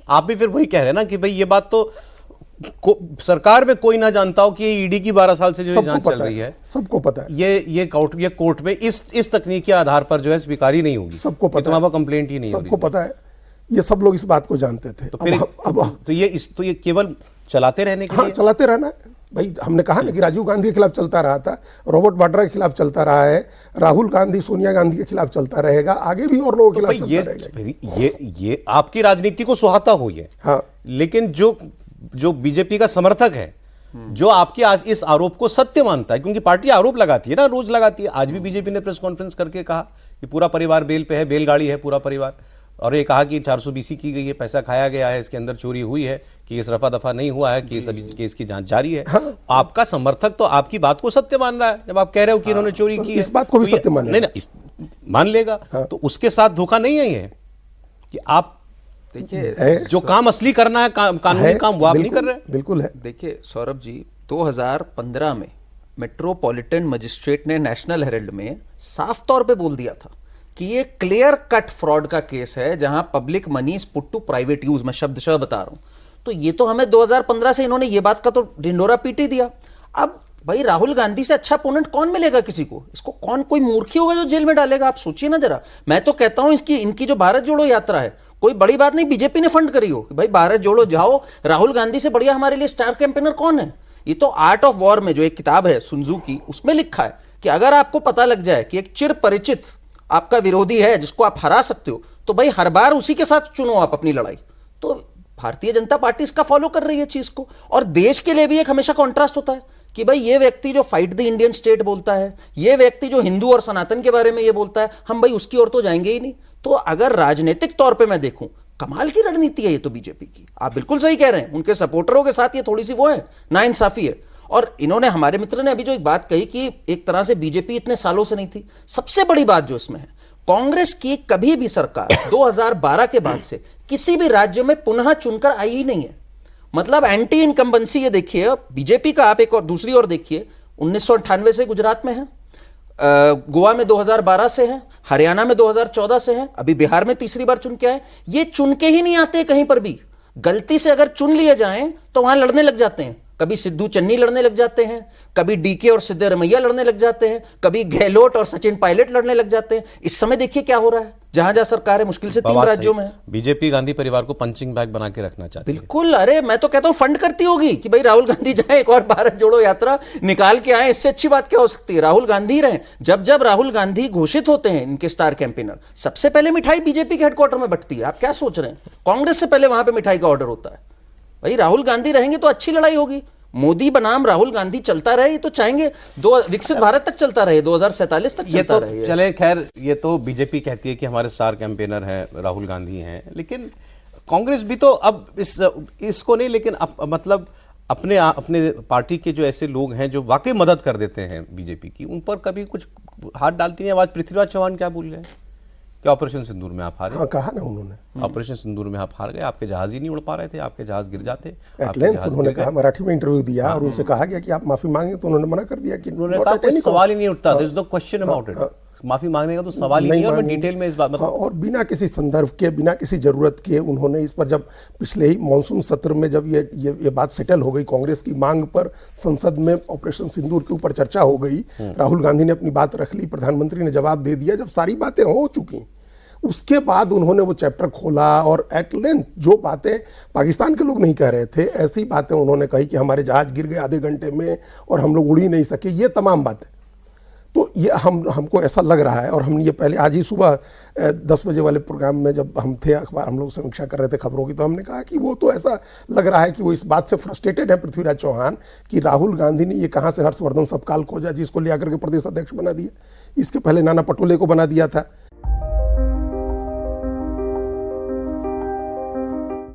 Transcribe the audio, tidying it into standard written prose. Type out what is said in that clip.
आप भी फिर वही कह रहे हैं ना कि भाई ये बात तो सरकार में कोई ना जानता हो कि ये ईडी की 12 साल से जो जांच चल रही है, सबको पता है। ये कोर्ट में इस तकनीक के आधार पर जो है स्वीकार ही नहीं होगी, सबको पता है, कंप्लेंट ही नहीं होगी, सबको पता है, ये सब लोग इस बात को जानते थे। तो फिर तो ये केवल चलाते रहने के लिए, चलाते रहना है भाई। हमने कहा ना कि राजीव गांधी के खिलाफ चलता रहा था, रॉबर्ट वाड्रा के खिलाफ चलता रहा है, राहुल गांधी सोनिया गांधी के खिलाफ चलता रहेगा, आगे भी और लोगों के खिलाफ चलता रहेगा। ये आपकी राजनीति को सुहाता हो ये। हाँ, लेकिन जो बीजेपी का समर्थक है, जो आपके आज इस आरोप को सत्य मानता है, क्योंकि पार्टी आरोप लगाती है ना, रोज लगाती है। आज भी बीजेपी ने प्रेस कॉन्फ्रेंस करके कहा कि पूरा परिवार बेल पे है, बेलगाड़ी है पूरा परिवार, और ये कहा कि 420 की गई है, पैसा खाया गया है, इसके अंदर चोरी हुई है, केस रफा दफा नहीं हुआ है, केस अभी केस की जांच जारी है। हाँ। आपका समर्थक तो आपकी बात को सत्य मान रहा है जब आप कह रहे हो कि इन्होंने चोरी की है, इस बात को भी सत्य मान मान लेगा। तो उसके साथ धोखा नहीं है ये कि आप देखिए जो काम असली करना है, कानूनी काम, वो आप नहीं कर रहे। बिल्कुल है। देखिए सौरभ जी, 2015 में मेट्रोपॉलिटन मजिस्ट्रेट ने नेशनल हेराल्ड में साफ तौर पे बोल दिया था कि ये क्लियर कट फ्रॉड का केस है जहां public money is put to private use. मैं शब्दशः बता रहा हूं। तो ये तो हमें 2015 से इन्होंने ये बात का तो ढिंडोरा पीट ही दिया। अब भाई राहुल गांधी से अच्छा अपोनेंट कौन मिलेगा किसी को? इसको कौन, कोई मूर्खी होगा जो जेल में डालेगा? आप सोचिए ना जरा। मैं तो कहता हूं इनकी जो भारत जोड़ो यात्रा है, कोई बड़ी बात नहीं बीजेपी ने फंड करी हो कि भाई भारत जोड़ो जाओ, राहुल गांधी से बढ़िया हमारे लिए स्टार कैंपेनर कौन है? ये तो आर्ट ऑफ वॉर में जो एक किताब है सुन त्जू की, उसमें लिखा है कि अगर आपको पता लग जाए कि एक चिर परिचित आपका विरोधी है जिसको आप हरा सकते हो, तो भाई हर बार उसी के साथ चुनो आप अपनी लड़ाई। तो भारतीय जनता पार्टी इसका फॉलो कर रही है चीज को। और देश के लिए भी एक हमेशा कॉन्ट्रास्ट होता है कि भाई ये व्यक्ति जो फाइट द इंडियन स्टेट बोलता है, ये व्यक्ति जो हिंदू और सनातन के बारे में ये बोलता है, हम भाई उसकी ओर तो जाएंगे ही नहीं। तो अगर राजनीतिक तौर पे मैं देखूं, कमाल की रणनीति है ये तो बीजेपी की। आप बिल्कुल सही कह रहे हैं, उनके सपोर्टरों के साथ ये थोड़ी सी वो है, नाइंसाफी है। और इन्होंने, हमारे मित्र ने अभी जो एक बात कही कि एक तरह से बीजेपी इतने सालों से नहीं थी, सबसे बड़ी बात जो इसमें है, कांग्रेस की कभी भी सरकार 2012 के बाद से किसी भी राज्य में पुनः चुनकर आई ही नहीं है। मतलब एंटी इनकम्बेंसी, ये देखिए बीजेपी का, आप एक और दूसरी ओर देखिए, 1998 से गुजरात में है, गोवा में 2012 से है, हरियाणा में 2014 से है, अभी बिहार में तीसरी बार चुन के आए। ये चुन के ही नहीं आते कहीं पर भी। गलती से अगर चुन लिए जाएं तो वहां लड़ने लग जाते हैं। कभी सिद्धू चन्नी लड़ने लग जाते हैं, कभी डीके और सिद्धरमैया लड़ने लग जाते हैं, कभी गहलोत और सचिन पायलट लड़ने लग जाते हैं। इस समय देखिए क्या हो रहा है, जहां जहां सरकार है मुश्किल से 3 राज्यों में है। बीजेपी गांधी परिवार को पंचिंग बैग बना के रखना चाहती है। बिल्कुल। अरे मैं तो कहता हूं फंड करती होगी कि भाई राहुल गांधी जाए, एक और भारत जोड़ो यात्रा निकाल के आए। इससे अच्छी बात क्या हो सकती है? राहुल गांधी रहे। जब राहुल गांधी घोषित होते हैं इनके स्टार कैंपेनर, सबसे पहले मिठाई बीजेपी के हेडक्वार्टर में बंटती है। आप क्या सोच रहे हैं? कांग्रेस से पहले वहां पर मिठाई का ऑर्डर होता है। भाई राहुल गांधी रहेंगे तो अच्छी लड़ाई होगी। मोदी बनाम राहुल गांधी चलता रहे, ये तो चाहेंगे विकसित भारत तक चलता रहे, 2047 तक चलता रहे। चले खैर, ये तो बीजेपी कहती है कि हमारे स्टार कैंपेनर है राहुल गांधी हैं, लेकिन कांग्रेस भी तो अब इसको नहीं, लेकिन मतलब अपने पार्टी के जो ऐसे लोग हैं जो वाकई मदद कर देते हैं बीजेपी की, उन पर कभी कुछ हाथ डालती नहीं। आज पृथ्वीराज चौहान क्या बोल गए कि ऑपरेशन सिंदूर में आप हारे। हाँ, कहा ना उन्होंने, ऑपरेशन सिंदूर में आप हार गए, आपके जहाज ही नहीं उड़ पा रहे थे, आपके जहाज गिर जाते। उन्होंने कहा, मराठी में इंटरव्यू दिया और उनसे कहा गया कि आप माफी मांगे, तो उन्होंने मना कर दिया कि उन्होंने कहा कोई सवाल ही नहीं उठता, there is no question about it, माफी मांगने का तो सवाल ही नहीं है। और मैं डिटेल में इस बात और बिना किसी संदर्भ के, बिना किसी जरूरत के उन्होंने इस पर, जब पिछले ही मॉनसून सत्र में जब ये बात सेटल हो गई, कांग्रेस की मांग पर संसद में ऑपरेशन सिंदूर के ऊपर चर्चा हो गई, राहुल गांधी ने अपनी बात रख ली, प्रधानमंत्री ने जवाब दे दिया, जब सारी बातें हो चुकी, उसके बाद उन्होंने वो चैप्टर खोला और एट लेंथ जो बातें पाकिस्तान के लोग नहीं कह रहे थे, ऐसी बातें उन्होंने कही कि हमारे जहाज गिर गए आधे घंटे में और हम लोग उड़ ही नहीं सके, ये तमाम बातें। तो ये हमको ऐसा लग रहा है, और हमने ये पहले आज ही सुबह 10 बजे वाले प्रोग्राम में जब हम थे, अखबार हम लोग समीक्षा कर रहे थे खबरों की, तो हमने कहा कि वो तो ऐसा लग रहा है कि वो इस बात से फ्रस्ट्रेटेड है पृथ्वीराज चौहान कि राहुल गांधी ने ये कहाँ से हर्षवर्धन सबकाल खोजा जिसको ले आकर के प्रदेश अध्यक्ष बना दिया। इसके पहले नाना पटोले को बना दिया था।